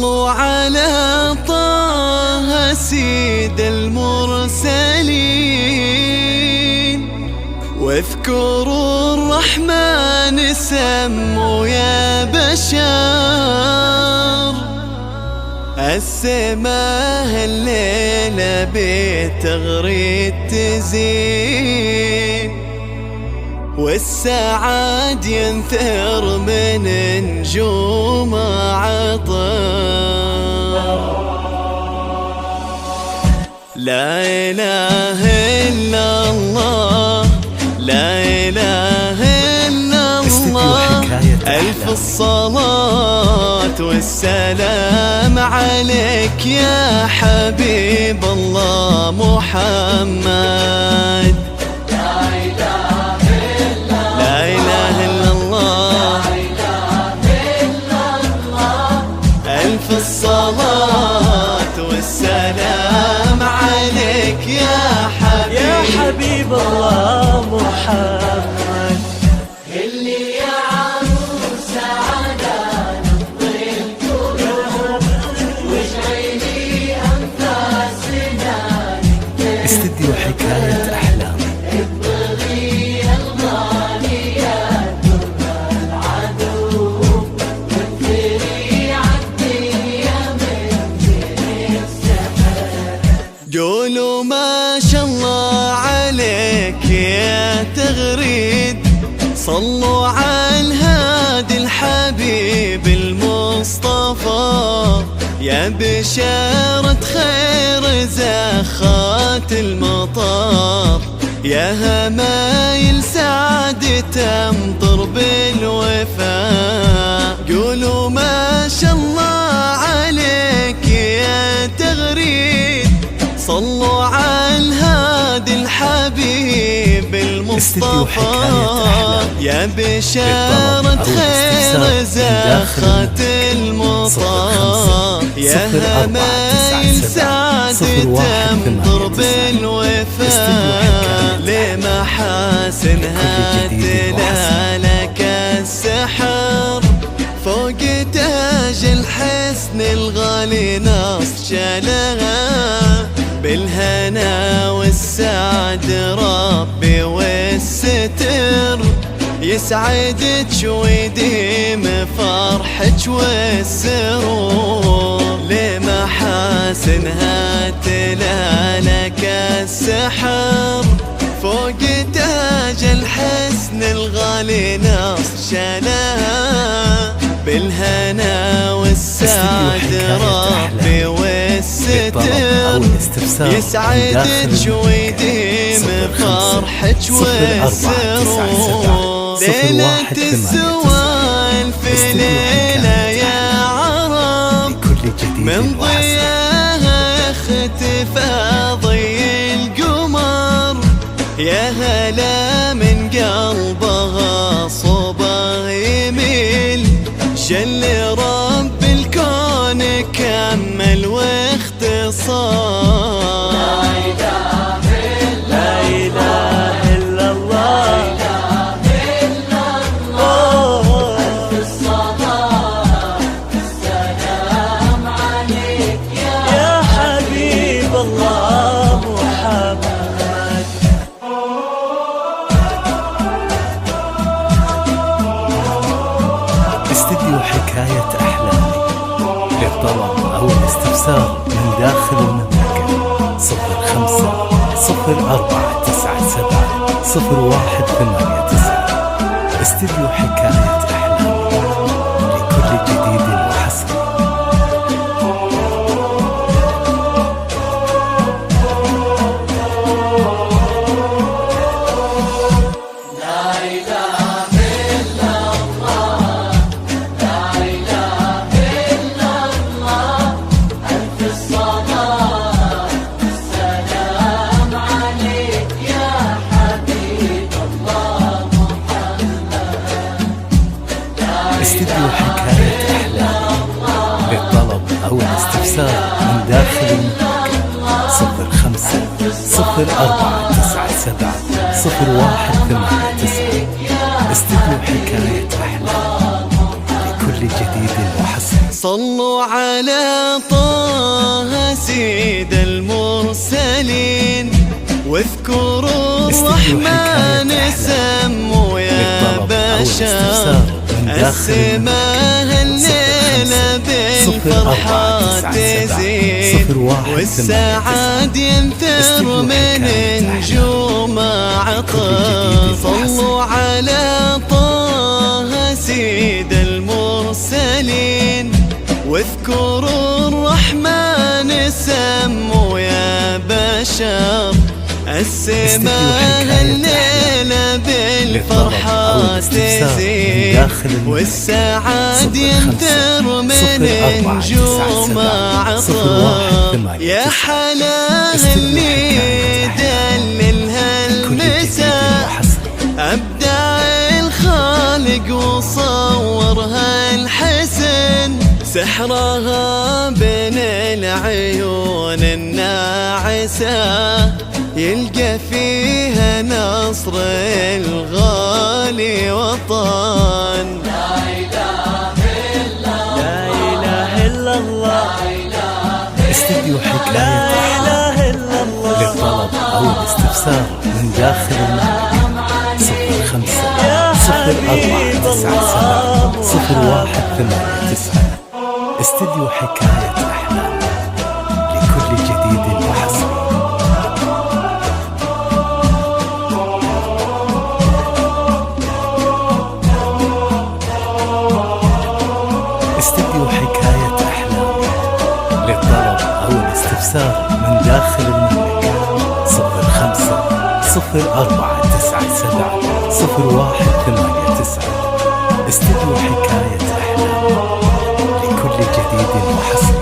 صلوا على طه سيد المرسلين، واذكروا الرحمن سموا يا بشر. السماء الليلة بتغريد تزين، والسعاد ينثر من نجوم عطر. لا إله إلا الله، لا إله إلا الله، ألف الصلاة والسلام عليك يا حبيب الله محمد. الصلاة والسلام عليك يا حبيب الله محمد. اللي يا عروس سعادة نبضي القلوب، واشعلي أنفاس سنانك. استديو حكاية أحلام. ابغي الغاليات درب العدو، واكثري عالدنيا من جني السحر. قولوا ما شاء الله عليك يا تغريد، صلوا على الهادي الحبيب المصطفى، يا بشارة خير زخات المطار، يا همايل سعد تمطر بالوفاء. قولوا ما شاء الله عليك يا تغريد، صلوا على الهادي الحبيب المصطفى، يا بشارة خير زخات المطار، يا همايل سعد تمطر بالوفاء. لمحاسنها تلالك السحر، فوق تاج الحسن الغالي نص شالها، بالهنا والسعد ربي والستر، يسعدك ويديم فرحك والسرور. لمحاسنها تلالك السحر، فوق تاج الحسن الغالي نص شالها، بالهنا والسعد ربي والستر، يسعدك ويديم فرحك والسرور. ليلة الزوال في ليلة يا عرب، من ضياها اختفى ضي القمر، يا هلا من قلبها صوبه يميل، جل رب الكون كمل واختصار. لا إله إلا الله، ألف الصلاة والسلام عليك يا حبيب الله محمد. استديو حكاية أحلامي، للطلب أو الاستفسار من داخل المملكة 05-0497-0189. استديو حكاية أحلامي لكل جديد وحسن. استديو حكاية أحلام، للطلب أو الاستفسار من داخل المملكة 05-0497-0189. استديو حكاية أحلام لكل جديد وحسن. صلوا على طه سيد المرسلين واذكروا الرحمن سموا يا بشر السماء الليلة بالفرحة تزيد والسعاد ينثر من نجوم عطر صلوا على طه سيد المرسلين واذكروا الرحمن سموا يا بشر السماء الليلة بالفرحة تزيد والسعاد ينثر من نجوم عطر يا حلاها اللي دللها المساء أبدع الخالق وصورها الحسن سحرها بين العيون الناعسة يلقى فيها نصر الغالي وطن لا إله إلا الله استديو حكاية لا إله إلا الله للطلب أو الاستفسار من داخل المملكة 05 0497 0189 استديو حكاية أحلام لكل جديد وحصري. استديو حكاية أحلام للطلب أو الاستفسار من داخل المملكة 05 0497 0189 استديو حكاية أحلام لكل جديد وحصري.